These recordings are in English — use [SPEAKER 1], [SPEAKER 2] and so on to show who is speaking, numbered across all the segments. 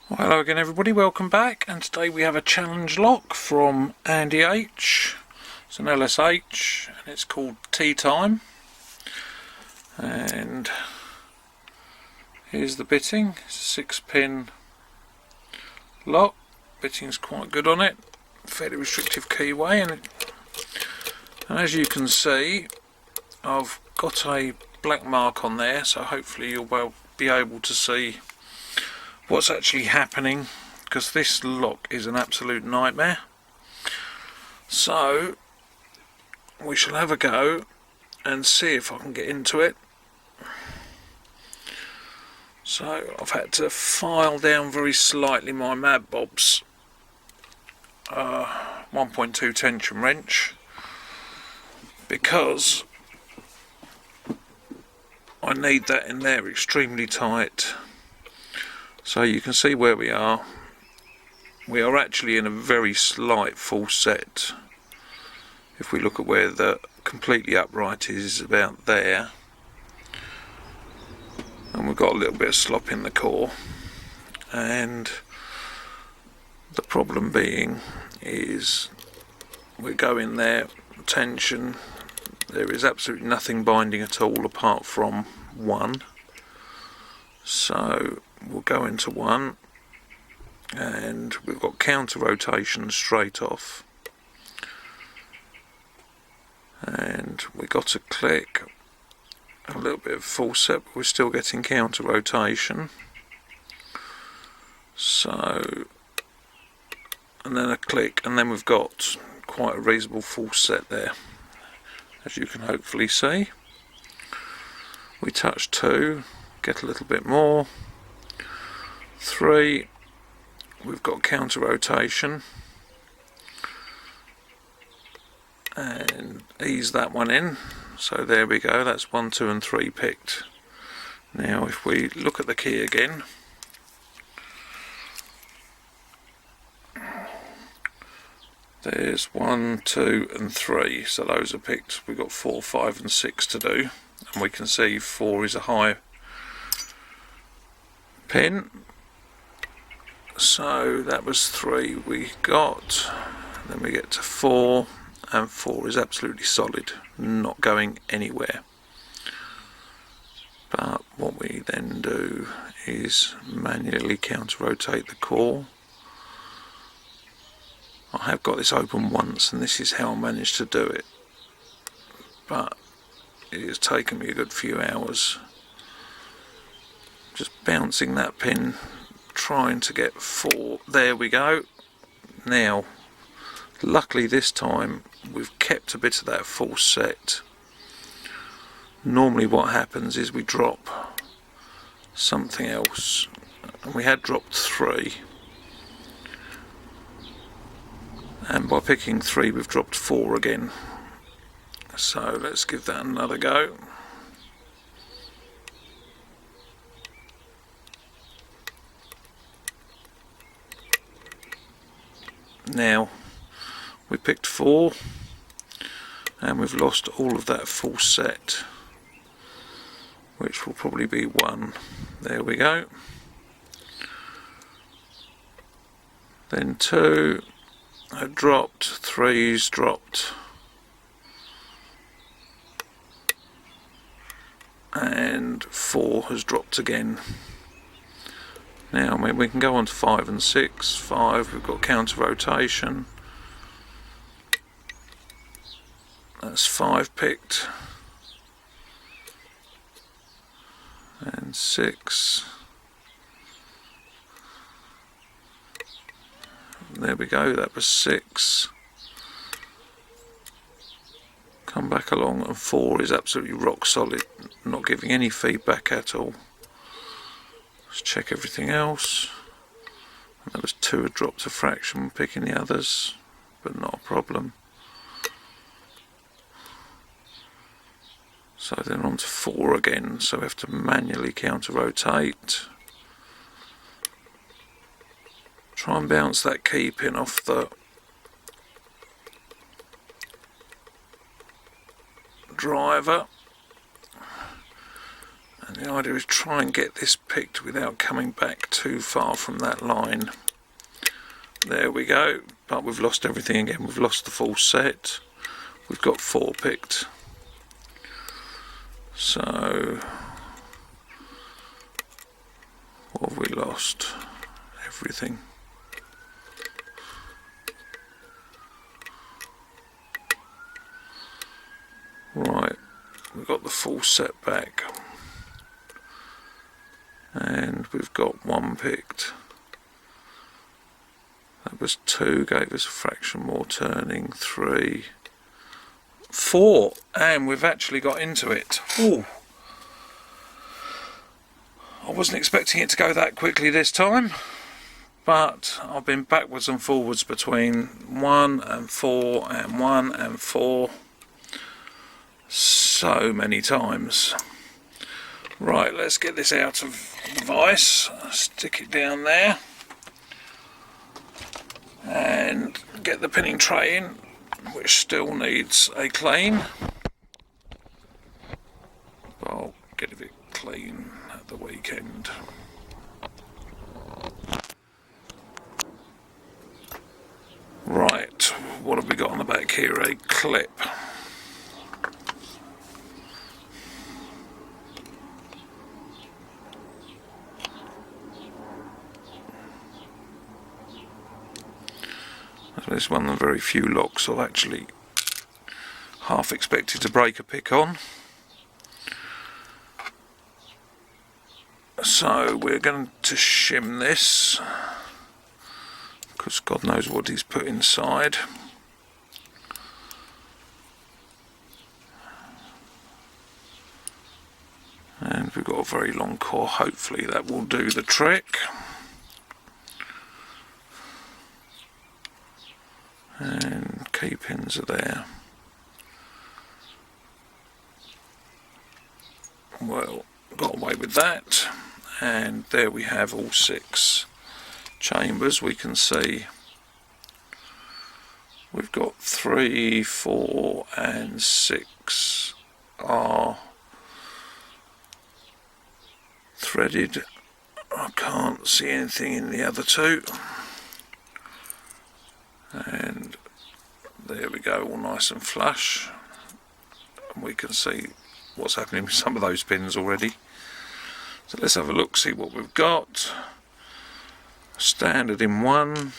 [SPEAKER 1] Well, hello again everybody, welcome back, and today we have a challenge lock from AndyH. It's an LSH and it's called Tea Time, and here's the bitting. It's a 6-pin lock. Bitting's quite good on it, fairly restrictive keyway, and as you can see I've got a black mark on there, so hopefully you'll be able to see what's actually happening, because this lock is an absolute nightmare. So we shall have a go and see if I can get into it. So I've had to file down very slightly my Mad Bob's 1.2 tension wrench, because I need that in there extremely tight. So you can see where we are. We are actually in a very slight full set. If we look at where the completely upright is, about there, and we've got a little bit of slop in the core, and the problem being is we go in there, tension, there is absolutely nothing binding at all apart from one. So we'll go into one, and we've got counter rotation straight off, and we got a click, a little bit of full set, but we're still getting counter rotation. So, and then a click, and then we've got quite a reasonable full set there, as you can hopefully see. We touch 2, get a little bit more. 3, we've got counter rotation, and ease that one in. So there we go, that's 1, 2 and 3 picked. Now if we look at the key again, there's 1, 2 and 3, so those are picked. We've got 4, 5 and 6 to do, and we can see 4 is a high pin. So that was 3 we got, then we get to 4, and 4 is absolutely solid, not going anywhere. But what we then do is manually counter rotate the core. I have got this open once, and this is how I managed to do it, but it has taken me a good few hours just bouncing that pin, trying to get 4. There we go. Now luckily this time we've kept a bit of that full set. Normally what happens is we drop something else, and we had dropped 3, and by picking 3 we've dropped 4 again. So let's give that another go. Now we picked 4, and we've lost all of that full set, which will probably be 1. There we go. Then 2 had dropped, 3's dropped, and 4 has dropped again. Now, I mean, we can go on to 5 and 6. 5, we've got counter rotation. That's 5 picked. And 6. There we go, that was 6. Come back along, and 4 is absolutely rock solid, not giving any feedback at all. Let's check everything else. And there was 2 had dropped a fraction, picking the others, but not a problem. So then on to 4 again, so we have to manually counter rotate. Try and bounce that key pin off the driver, And the idea is try and get this picked without coming back too far from that line. There we go, but we've lost everything again. We've lost the full set. We've got 4 picked. So what have we lost? Everything. Right, we've got the full set back. And we've got 1 picked. That was 2, gave us a fraction more turning. 3, 4, and we've actually got into it. Ooh. I wasn't expecting it to go that quickly this time, but I've been backwards and forwards between 1 and 4 and 1 and 4 so many times. Right, let's get this out of the vise, stick it down there and get the pinning tray in, which still needs a clean. I'll get it clean at the weekend. Right, what have we got on the back here? A clip. This one of the very few locks I've actually half expected to break a pick on. So we're going to shim this, because God knows what he's put inside. And we've got a very long core, hopefully that will do the trick. And key pins are there. Well, got away with that, and there we have all 6 chambers. We can see we've got 3, 4 and 6 are threaded. I can't see anything in the other 2. And there we go, all nice and flush, and we can see what's happening with some of those pins already. So let's have a look, see what we've got. Standard in 1,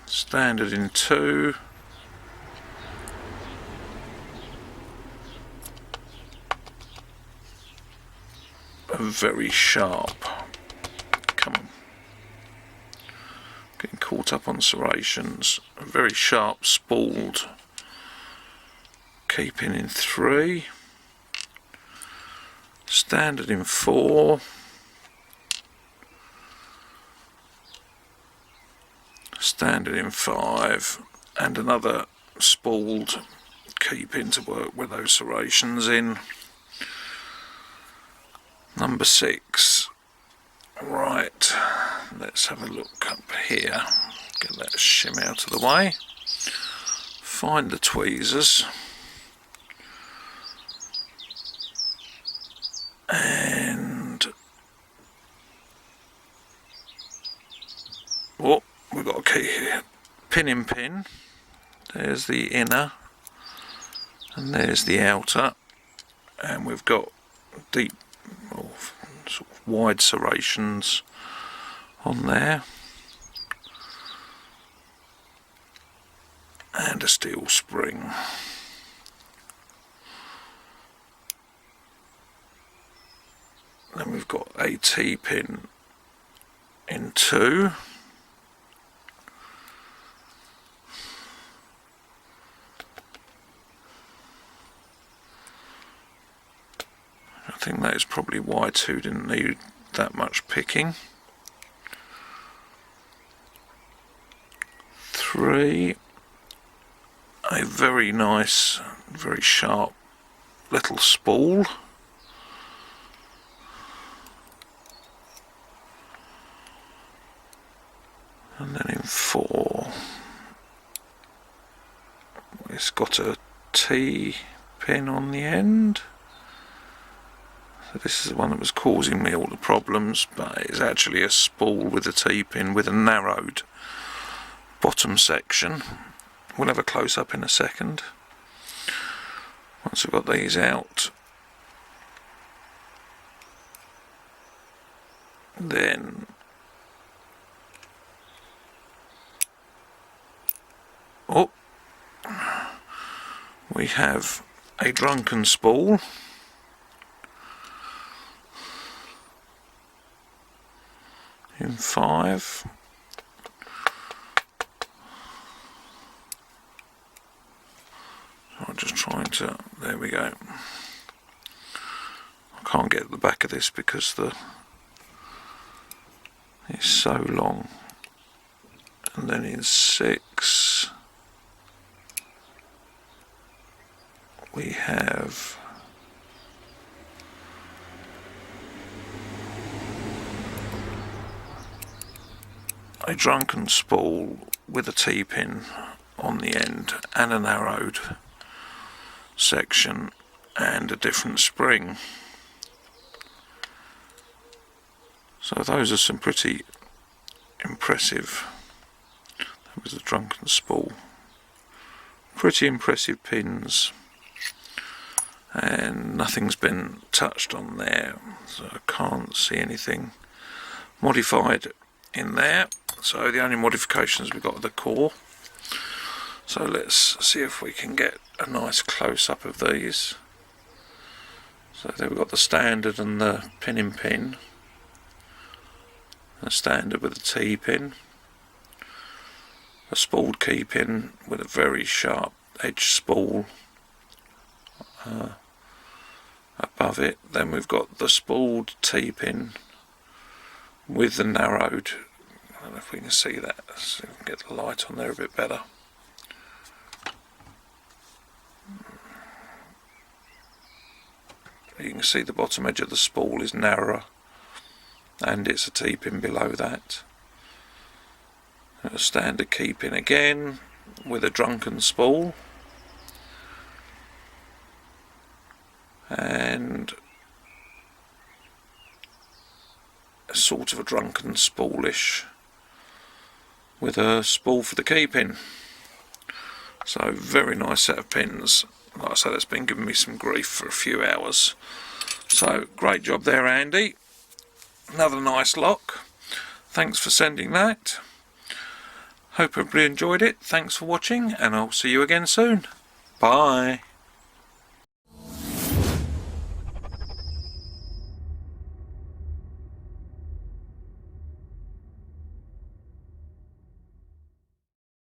[SPEAKER 1] standard in 2, a very sharp, come on, getting caught up on serrations, a very sharp spooled key pin in 3, standard in 4, standard in 5, and another spooled key pin to work with those serrations in. Number 6. Right, let's have a look up here, get that shim out of the way, find the tweezers, and oh, we've got a key here, pin in pin. There's the inner and there's the outer, and we've got deep or sort of wide serrations on there, and a steel spring. Then we've got a T-pin in 2. I think that is probably why 2 didn't need that much picking. 3, a very nice, very sharp little spool. And then in 4, it's got a T pin on the end. So this is the one that was causing me all the problems, but it's actually a spool with a T-pin with a narrowed bottom section. We'll have a close-up in a second. Once we've got these out, then we have a drunken spool. In 5. I'm just trying to, there we go. I can't get at the back of this because it's so long. And then in 6 we have a drunken spool with a T-pin on the end and a narrowed section and a different spring. So those are some pretty impressive, that was the drunken spool, pretty impressive pins, and nothing's been touched on there, so I can't see anything modified in there. So the only modifications we've got are the core. So let's see if we can get a nice close-up of these. So there we've got the standard and the pin-in-pin. A standard with a T-pin. A spooled key pin with a very sharp edge spool above it. Then we've got the spooled T-pin with the narrowed, I don't know if we can see that, so we can get the light on there a bit better. You can see the bottom edge of the spool is narrower and it's a T-pin below that. A standard key pin again with a drunken spool and a sort of a drunken spoolish with a spool for the key pin. So very nice set of pins. Like I said, it's been giving me some grief for a few hours. So great job there, Andy. Another nice lock. Thanks for sending that. Hope everybody enjoyed it. Thanks for watching, and I'll see you again soon. Bye.